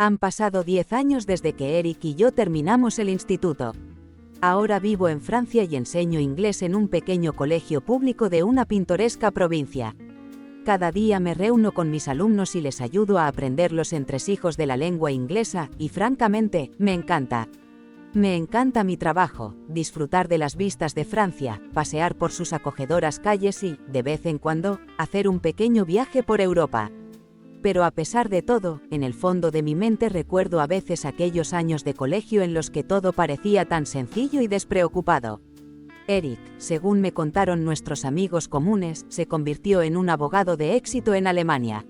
Han pasado 10 años desde que Eric y yo terminamos el instituto. Ahora vivo en Francia y enseño inglés en un pequeño colegio público de una pintoresca provincia. Cada día me reúno con mis alumnos y les ayudo a aprender los entresijos de la lengua inglesa, y francamente, me encanta. Me encanta mi trabajo, disfrutar de las vistas de Francia, pasear por sus acogedoras calles y, de vez en cuando, hacer un pequeño viaje por Europa. Pero a pesar de todo, en el fondo de mi mente recuerdo a veces aquellos años de colegio en los que todo parecía tan sencillo y despreocupado. Eric, según me contaron nuestros amigos comunes, se convirtió en un abogado de éxito en Alemania.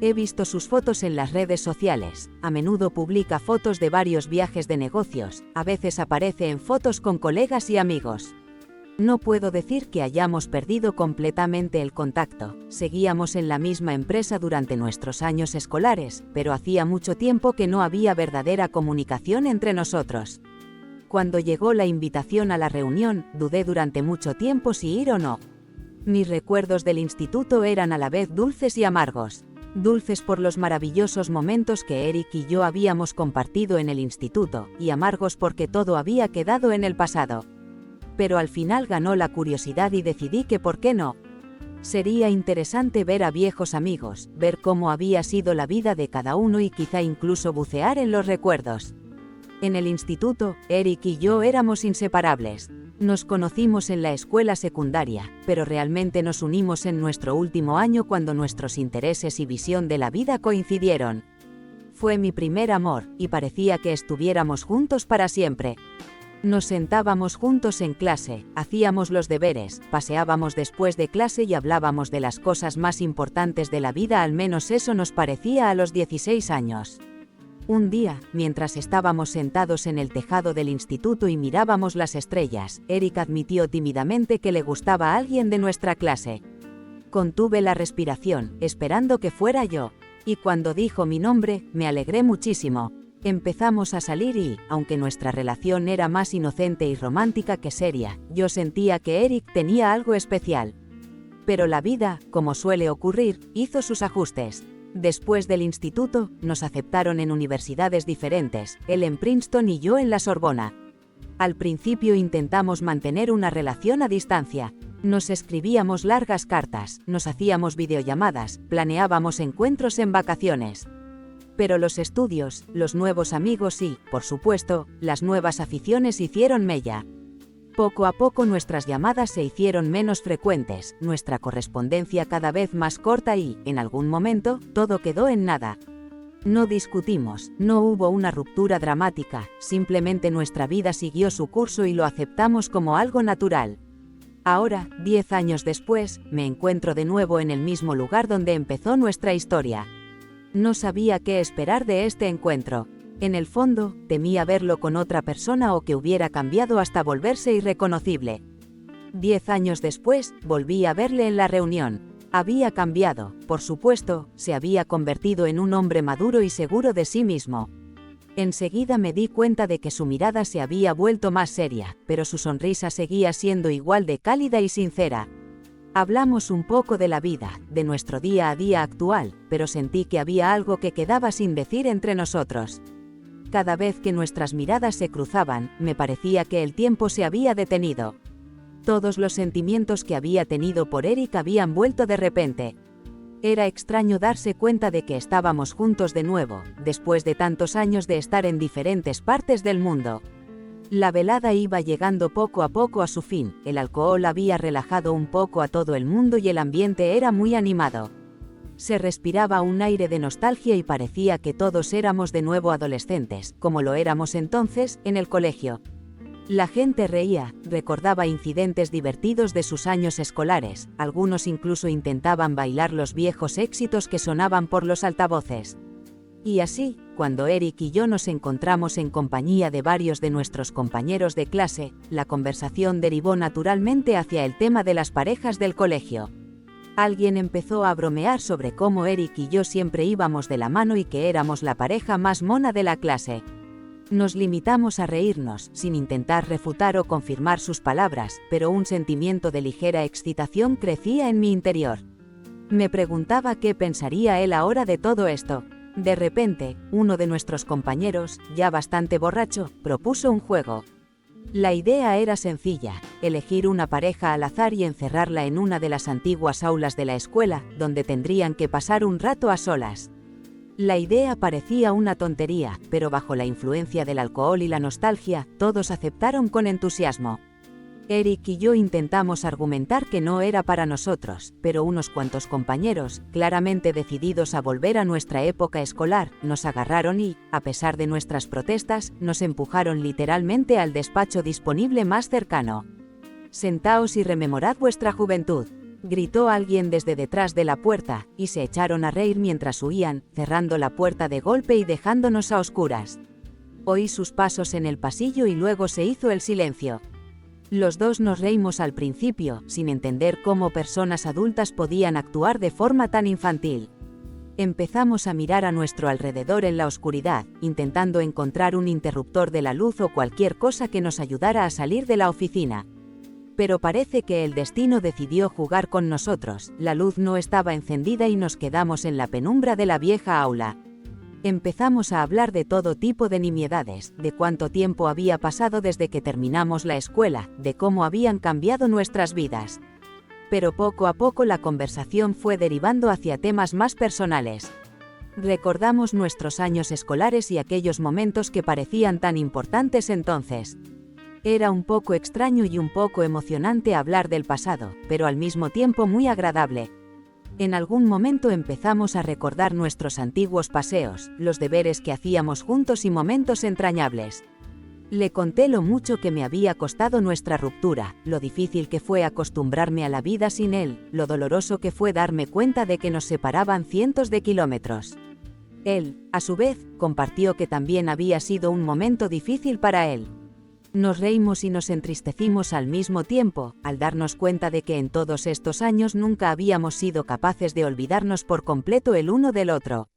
He visto sus fotos en las redes sociales, a menudo publica fotos de varios viajes de negocios, a veces aparece en fotos con colegas y amigos. No puedo decir que hayamos perdido completamente el contacto, seguíamos en la misma empresa durante nuestros años escolares, pero hacía mucho tiempo que no había verdadera comunicación entre nosotros. Cuando llegó la invitación a la reunión, dudé durante mucho tiempo si ir o no. Mis recuerdos del instituto eran a la vez dulces y amargos. Dulces por los maravillosos momentos que Eric y yo habíamos compartido en el instituto, y amargos porque todo había quedado en el pasado. Pero al final ganó la curiosidad y decidí que ¿por qué no? Sería interesante ver a viejos amigos, ver cómo había sido la vida de cada uno y quizá incluso bucear en los recuerdos. En el instituto, Eric y yo éramos inseparables. Nos conocimos en la escuela secundaria, pero realmente nos unimos en nuestro último año cuando nuestros intereses y visión de la vida coincidieron. Fue mi primer amor, y parecía que estuviéramos juntos para siempre. Nos sentábamos juntos en clase, hacíamos los deberes, paseábamos después de clase y hablábamos de las cosas más importantes de la vida, al menos eso nos parecía a los 16 años. Un día, mientras estábamos sentados en el tejado del instituto y mirábamos las estrellas, Eric admitió tímidamente que le gustaba a alguien de nuestra clase. Contuve la respiración, esperando que fuera yo, y cuando dijo mi nombre, me alegré muchísimo. Empezamos a salir y, aunque nuestra relación era más inocente y romántica que seria, yo sentía que Eric tenía algo especial. Pero la vida, como suele ocurrir, hizo sus ajustes. Después del instituto, nos aceptaron en universidades diferentes, él en Princeton y yo en la Sorbona. Al principio intentamos mantener una relación a distancia. Nos escribíamos largas cartas, nos hacíamos videollamadas, planeábamos encuentros en vacaciones. Pero los estudios, los nuevos amigos y, por supuesto, las nuevas aficiones hicieron mella. Poco a poco nuestras llamadas se hicieron menos frecuentes, nuestra correspondencia cada vez más corta y, en algún momento, todo quedó en nada. No discutimos, no hubo una ruptura dramática, simplemente nuestra vida siguió su curso y lo aceptamos como algo natural. Ahora, 10 años después, me encuentro de nuevo en el mismo lugar donde empezó nuestra historia. No sabía qué esperar de este encuentro. En el fondo, temía verlo con otra persona o que hubiera cambiado hasta volverse irreconocible. 10 años después, volví a verle en la reunión. Había cambiado, por supuesto, se había convertido en un hombre maduro y seguro de sí mismo. Enseguida me di cuenta de que su mirada se había vuelto más seria, pero su sonrisa seguía siendo igual de cálida y sincera. Hablamos un poco de la vida, de nuestro día a día actual, pero sentí que había algo que quedaba sin decir entre nosotros. Cada vez que nuestras miradas se cruzaban, me parecía que el tiempo se había detenido. Todos los sentimientos que había tenido por Eric habían vuelto de repente. Era extraño darse cuenta de que estábamos juntos de nuevo, después de tantos años de estar en diferentes partes del mundo. La velada iba llegando poco a poco a su fin, el alcohol había relajado un poco a todo el mundo y el ambiente era muy animado. Se respiraba un aire de nostalgia y parecía que todos éramos de nuevo adolescentes, como lo éramos entonces, en el colegio. La gente reía, recordaba incidentes divertidos de sus años escolares, algunos incluso intentaban bailar los viejos éxitos que sonaban por los altavoces. Y así, cuando Eric y yo nos encontramos en compañía de varios de nuestros compañeros de clase, la conversación derivó naturalmente hacia el tema de las parejas del colegio. Alguien empezó a bromear sobre cómo Eric y yo siempre íbamos de la mano y que éramos la pareja más mona de la clase. Nos limitamos a reírnos, sin intentar refutar o confirmar sus palabras, pero un sentimiento de ligera excitación crecía en mi interior. Me preguntaba qué pensaría él ahora de todo esto. De repente, uno de nuestros compañeros, ya bastante borracho, propuso un juego. La idea era sencilla, elegir una pareja al azar y encerrarla en una de las antiguas aulas de la escuela, donde tendrían que pasar un rato a solas. La idea parecía una tontería, pero bajo la influencia del alcohol y la nostalgia, todos aceptaron con entusiasmo. Eric y yo intentamos argumentar que no era para nosotros, pero unos cuantos compañeros, claramente decididos a volver a nuestra época escolar, nos agarraron y, a pesar de nuestras protestas, nos empujaron literalmente al despacho disponible más cercano. «Sentaos y rememorad vuestra juventud», gritó alguien desde detrás de la puerta, y se echaron a reír mientras huían, cerrando la puerta de golpe y dejándonos a oscuras. Oí sus pasos en el pasillo y luego se hizo el silencio. Los dos nos reímos al principio, sin entender cómo personas adultas podían actuar de forma tan infantil. Empezamos a mirar a nuestro alrededor en la oscuridad, intentando encontrar un interruptor de la luz o cualquier cosa que nos ayudara a salir de la oficina. Pero parece que el destino decidió jugar con nosotros, la luz no estaba encendida y nos quedamos en la penumbra de la vieja aula. Empezamos a hablar de todo tipo de nimiedades, de cuánto tiempo había pasado desde que terminamos la escuela, de cómo habían cambiado nuestras vidas. Pero poco a poco la conversación fue derivando hacia temas más personales. Recordamos nuestros años escolares y aquellos momentos que parecían tan importantes entonces. Era un poco extraño y un poco emocionante hablar del pasado, pero al mismo tiempo muy agradable. En algún momento empezamos a recordar nuestros antiguos paseos, los deberes que hacíamos juntos y momentos entrañables. Le conté lo mucho que me había costado nuestra ruptura, lo difícil que fue acostumbrarme a la vida sin él, lo doloroso que fue darme cuenta de que nos separaban cientos de kilómetros. Él, a su vez, compartió que también había sido un momento difícil para él. Nos reímos y nos entristecimos al mismo tiempo, al darnos cuenta de que en todos estos años nunca habíamos sido capaces de olvidarnos por completo el uno del otro.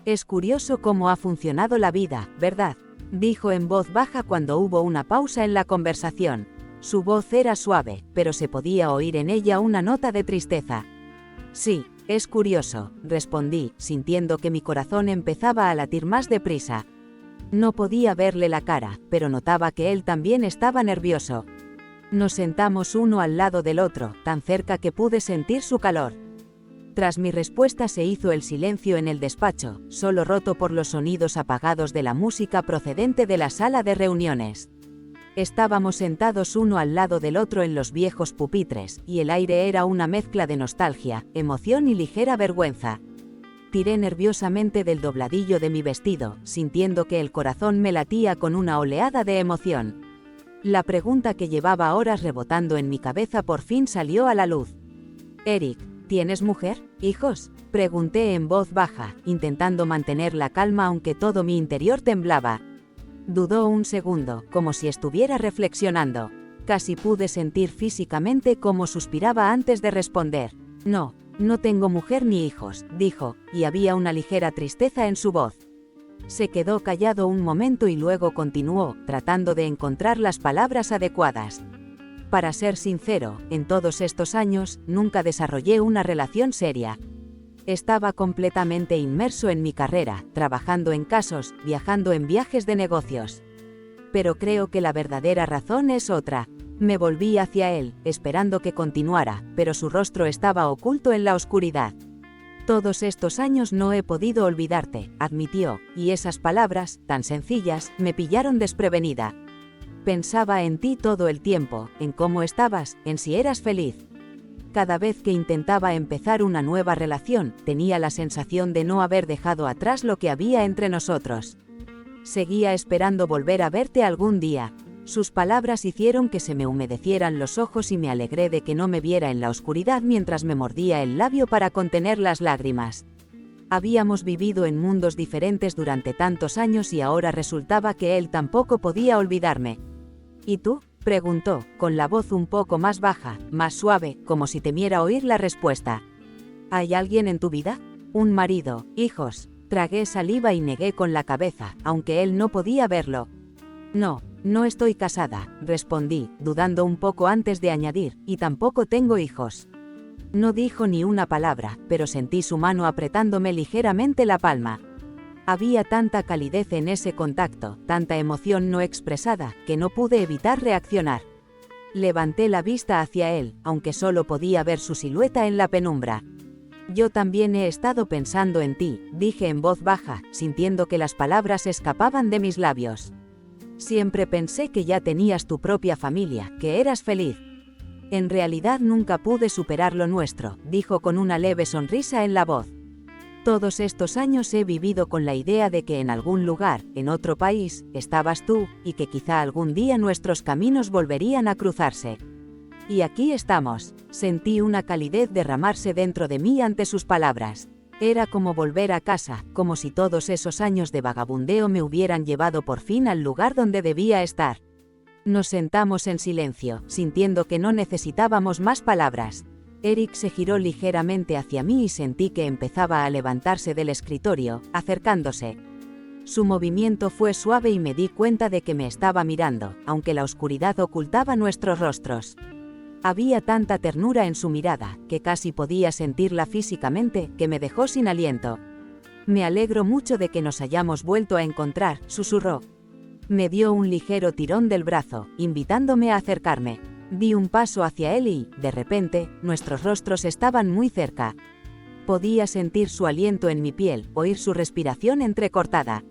«Es curioso cómo ha funcionado la vida, ¿verdad?», dijo en voz baja cuando hubo una pausa en la conversación. Su voz era suave, pero se podía oír en ella una nota de tristeza. «Sí, es curioso», respondí, sintiendo que mi corazón empezaba a latir más deprisa. No podía verle la cara, pero notaba que él también estaba nervioso. Nos sentamos uno al lado del otro, tan cerca que pude sentir su calor. Tras mi respuesta se hizo el silencio en el despacho, solo roto por los sonidos apagados de la música procedente de la sala de reuniones. Estábamos sentados uno al lado del otro en los viejos pupitres, y el aire era una mezcla de nostalgia, emoción y ligera vergüenza. Tiré nerviosamente del dobladillo de mi vestido, sintiendo que el corazón me latía con una oleada de emoción. La pregunta que llevaba horas rebotando en mi cabeza por fin salió a la luz. «Eric, ¿tienes mujer? ¿Hijos?», pregunté en voz baja, intentando mantener la calma aunque todo mi interior temblaba. Dudó un segundo, como si estuviera reflexionando. Casi pude sentir físicamente cómo suspiraba antes de responder. «No. No tengo mujer ni hijos», dijo, y había una ligera tristeza en su voz. Se quedó callado un momento y luego continuó, tratando de encontrar las palabras adecuadas. «Para ser sincero, en todos estos años, nunca desarrollé una relación seria. Estaba completamente inmerso en mi carrera, trabajando en casos, viajando en viajes de negocios. Pero creo que la verdadera razón es otra». Me volví hacia él, esperando que continuara, pero su rostro estaba oculto en la oscuridad. «Todos estos años no he podido olvidarte», admitió, y esas palabras, tan sencillas, me pillaron desprevenida. «Pensaba en ti todo el tiempo, en cómo estabas, en si eras feliz. Cada vez que intentaba empezar una nueva relación, tenía la sensación de no haber dejado atrás lo que había entre nosotros. Seguía esperando volver a verte algún día». Sus palabras hicieron que se me humedecieran los ojos y me alegré de que no me viera en la oscuridad mientras me mordía el labio para contener las lágrimas. Habíamos vivido en mundos diferentes durante tantos años y ahora resultaba que él tampoco podía olvidarme. «¿Y tú?», preguntó, con la voz un poco más baja, más suave, como si temiera oír la respuesta. «¿Hay alguien en tu vida? ¿Un marido, hijos?». Tragué saliva y negué con la cabeza, aunque él no podía verlo. «No. No estoy casada», respondí, dudando un poco antes de añadir, «y tampoco tengo hijos». No dijo ni una palabra, pero sentí su mano apretándome ligeramente la palma. Había tanta calidez en ese contacto, tanta emoción no expresada, que no pude evitar reaccionar. Levanté la vista hacia él, aunque solo podía ver su silueta en la penumbra. Yo también he estado pensando en ti, dije en voz baja, sintiendo que las palabras escapaban de mis labios. Siempre pensé que ya tenías tu propia familia, que eras feliz. En realidad nunca pude superar lo nuestro, dijo con una leve sonrisa en la voz. Todos estos años he vivido con la idea de que en algún lugar, en otro país, estabas tú, y que quizá algún día nuestros caminos volverían a cruzarse. Y aquí estamos. Sentí una calidez derramarse dentro de mí ante sus palabras. Era como volver a casa, como si todos esos años de vagabundeo me hubieran llevado por fin al lugar donde debía estar. Nos sentamos en silencio, sintiendo que no necesitábamos más palabras. Eric se giró ligeramente hacia mí y sentí que empezaba a levantarse del escritorio, acercándose. Su movimiento fue suave y me di cuenta de que me estaba mirando, aunque la oscuridad ocultaba nuestros rostros. Había tanta ternura en su mirada, que casi podía sentirla físicamente, que me dejó sin aliento. Me alegro mucho de que nos hayamos vuelto a encontrar, susurró. Me dio un ligero tirón del brazo, invitándome a acercarme. Di un paso hacia él y, de repente, nuestros rostros estaban muy cerca. Podía sentir su aliento en mi piel, oír su respiración entrecortada.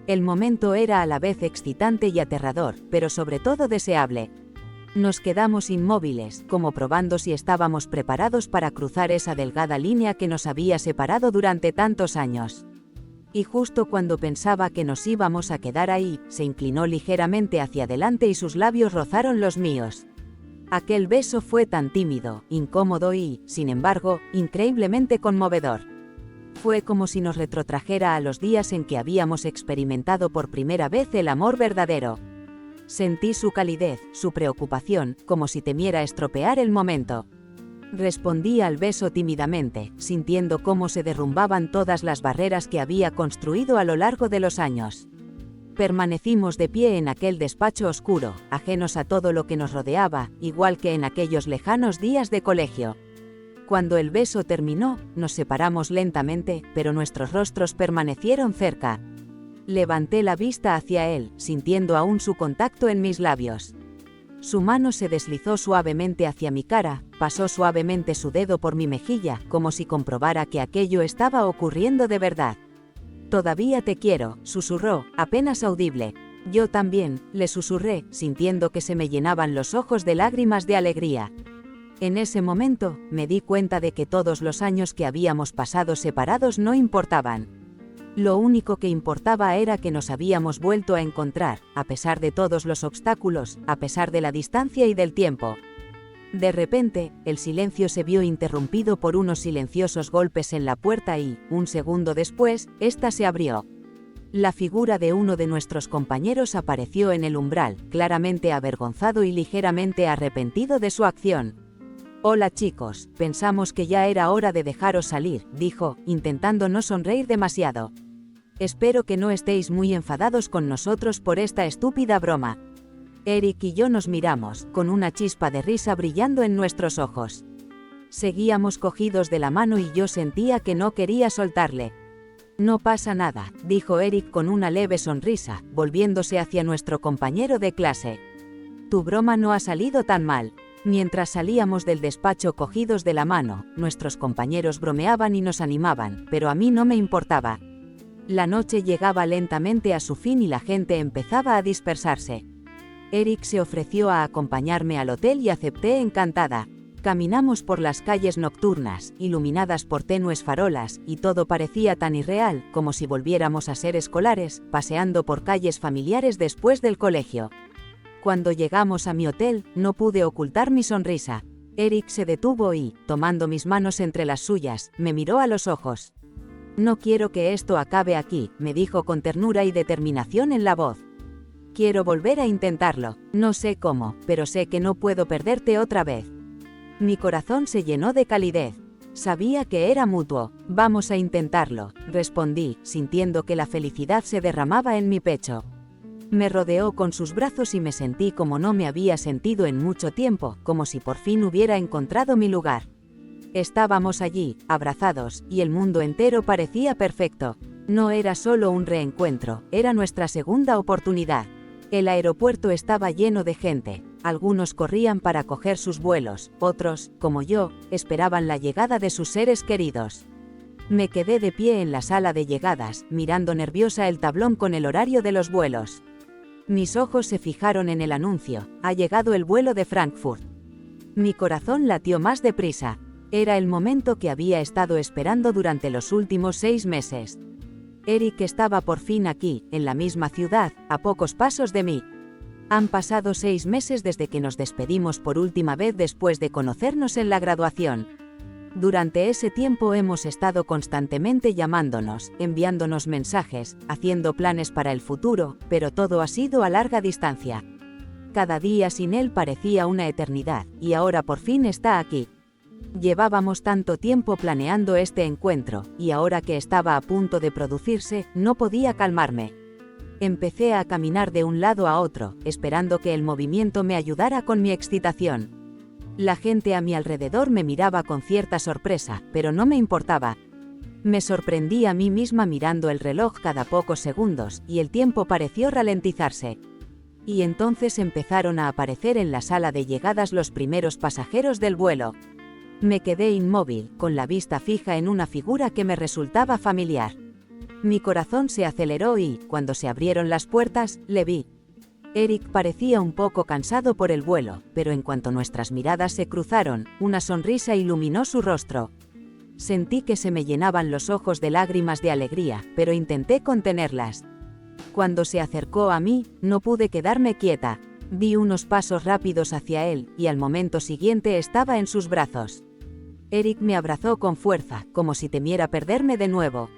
El momento era a la vez excitante y aterrador, pero sobre todo deseable. Nos quedamos inmóviles, como probando si estábamos preparados para cruzar esa delgada línea que nos había separado durante tantos años. Y justo cuando pensaba que nos íbamos a quedar ahí, se inclinó ligeramente hacia adelante y sus labios rozaron los míos. Aquel beso fue tan tímido, incómodo y, sin embargo, increíblemente conmovedor. Fue como si nos retrotrajera a los días en que habíamos experimentado por primera vez el amor verdadero. Sentí su calidez, su preocupación, como si temiera estropear el momento. Respondí al beso tímidamente, sintiendo cómo se derrumbaban todas las barreras que había construido a lo largo de los años. Permanecimos de pie en aquel despacho oscuro, ajenos a todo lo que nos rodeaba, igual que en aquellos lejanos días de colegio. Cuando el beso terminó, nos separamos lentamente, pero nuestros rostros permanecieron cerca. Levanté la vista hacia él, sintiendo aún su contacto en mis labios. Su mano se deslizó suavemente hacia mi cara, pasó suavemente su dedo por mi mejilla, como si comprobara que aquello estaba ocurriendo de verdad. «Todavía te quiero», susurró, apenas audible. Yo también, le susurré, sintiendo que se me llenaban los ojos de lágrimas de alegría. En ese momento, me di cuenta de que todos los años que habíamos pasado separados no importaban. Lo único que importaba era que nos habíamos vuelto a encontrar, a pesar de todos los obstáculos, a pesar de la distancia y del tiempo. De repente, el silencio se vio interrumpido por unos silenciosos golpes en la puerta y, un segundo después, ésta se abrió. La figura de uno de nuestros compañeros apareció en el umbral, claramente avergonzado y ligeramente arrepentido de su acción. «Hola chicos, pensamos que ya era hora de dejaros salir», dijo, intentando no sonreír demasiado. «Espero que no estéis muy enfadados con nosotros por esta estúpida broma». Eric y yo nos miramos, con una chispa de risa brillando en nuestros ojos. Seguíamos cogidos de la mano y yo sentía que no quería soltarle. «No pasa nada», dijo Eric con una leve sonrisa, volviéndose hacia nuestro compañero de clase. «Tu broma no ha salido tan mal». Mientras salíamos del despacho cogidos de la mano, nuestros compañeros bromeaban y nos animaban, pero a mí no me importaba. La noche llegaba lentamente a su fin y la gente empezaba a dispersarse. Eric se ofreció a acompañarme al hotel y acepté encantada. Caminamos por las calles nocturnas, iluminadas por tenues farolas, y todo parecía tan irreal, como si volviéramos a ser escolares, paseando por calles familiares después del colegio. Cuando llegamos a mi hotel, no pude ocultar mi sonrisa. Eric se detuvo y, tomando mis manos entre las suyas, me miró a los ojos. «No quiero que esto acabe aquí», me dijo con ternura y determinación en la voz. «Quiero volver a intentarlo. No sé cómo, pero sé que no puedo perderte otra vez». Mi corazón se llenó de calidez. Sabía que era mutuo. «Vamos a intentarlo», respondí, sintiendo que la felicidad se derramaba en mi pecho. Me rodeó con sus brazos y me sentí como no me había sentido en mucho tiempo, como si por fin hubiera encontrado mi lugar. Estábamos allí, abrazados, y el mundo entero parecía perfecto. No era solo un reencuentro, era nuestra segunda oportunidad. El aeropuerto estaba lleno de gente. Algunos corrían para coger sus vuelos, otros, como yo, esperaban la llegada de sus seres queridos. Me quedé de pie en la sala de llegadas, mirando nerviosa el tablón con el horario de los vuelos. Mis ojos se fijaron en el anuncio: ha llegado el vuelo de Frankfurt. Mi corazón latió más deprisa. Era el momento que había estado esperando durante los últimos 6 meses. Eric estaba por fin aquí, en la misma ciudad, a pocos pasos de mí. Han pasado 6 meses desde que nos despedimos por última vez después de conocernos en la graduación. Durante ese tiempo hemos estado constantemente llamándonos, enviándonos mensajes, haciendo planes para el futuro, pero todo ha sido a larga distancia. Cada día sin él parecía una eternidad, y ahora por fin está aquí. Llevábamos tanto tiempo planeando este encuentro, y ahora que estaba a punto de producirse, no podía calmarme. Empecé a caminar de un lado a otro, esperando que el movimiento me ayudara con mi excitación. La gente a mi alrededor me miraba con cierta sorpresa, pero no me importaba. Me sorprendí a mí misma mirando el reloj cada pocos segundos, y el tiempo pareció ralentizarse. Y entonces empezaron a aparecer en la sala de llegadas los primeros pasajeros del vuelo. Me quedé inmóvil, con la vista fija en una figura que me resultaba familiar. Mi corazón se aceleró y, cuando se abrieron las puertas, le vi. Eric parecía un poco cansado por el vuelo, pero en cuanto nuestras miradas se cruzaron, una sonrisa iluminó su rostro. Sentí que se me llenaban los ojos de lágrimas de alegría, pero intenté contenerlas. Cuando se acercó a mí, no pude quedarme quieta. Di unos pasos rápidos hacia él, y al momento siguiente estaba en sus brazos. Eric me abrazó con fuerza, como si temiera perderme de nuevo.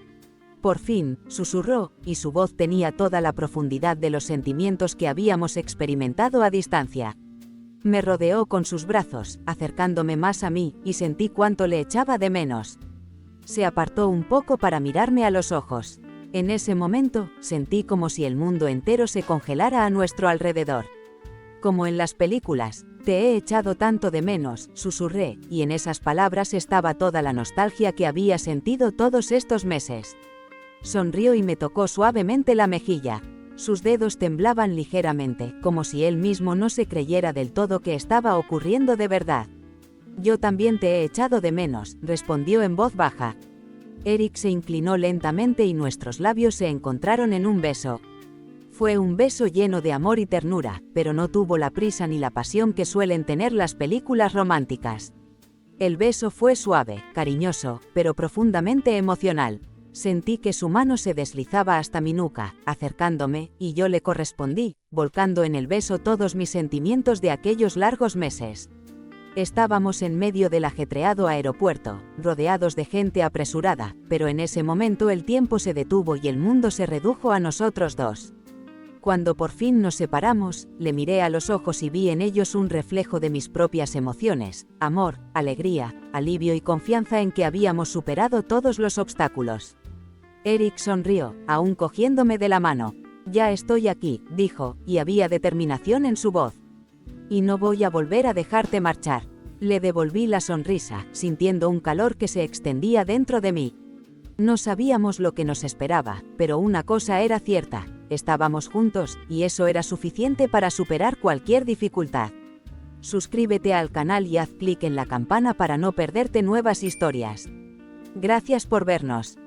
Por fin, susurró, y su voz tenía toda la profundidad de los sentimientos que habíamos experimentado a distancia. Me rodeó con sus brazos, acercándome más a mí, y sentí cuánto le echaba de menos. Se apartó un poco para mirarme a los ojos. En ese momento, sentí como si el mundo entero se congelara a nuestro alrededor. Como en las películas, te he echado tanto de menos, susurré, y en esas palabras estaba toda la nostalgia que había sentido todos estos meses. Sonrió y me tocó suavemente la mejilla. Sus dedos temblaban ligeramente, como si él mismo no se creyera del todo que estaba ocurriendo de verdad. Yo también te he echado de menos, respondió en voz baja. Eric se inclinó lentamente y nuestros labios se encontraron en un beso. Fue un beso lleno de amor y ternura, pero no tuvo la prisa ni la pasión que suelen tener las películas románticas. El beso fue suave, cariñoso, pero profundamente emocional. Sentí que su mano se deslizaba hasta mi nuca, acercándome, y yo le correspondí, volcando en el beso todos mis sentimientos de aquellos largos meses. Estábamos en medio del ajetreado aeropuerto, rodeados de gente apresurada, pero en ese momento el tiempo se detuvo y el mundo se redujo a nosotros dos. Cuando por fin nos separamos, le miré a los ojos y vi en ellos un reflejo de mis propias emociones: amor, alegría, alivio y confianza en que habíamos superado todos los obstáculos. Eric sonrió, aún cogiéndome de la mano. Ya estoy aquí, dijo, y había determinación en su voz. Y no voy a volver a dejarte marchar. Le devolví la sonrisa, sintiendo un calor que se extendía dentro de mí. No sabíamos lo que nos esperaba, pero una cosa era cierta: estábamos juntos, y eso era suficiente para superar cualquier dificultad. Suscríbete al canal y haz clic en la campana para no perderte nuevas historias. Gracias por vernos.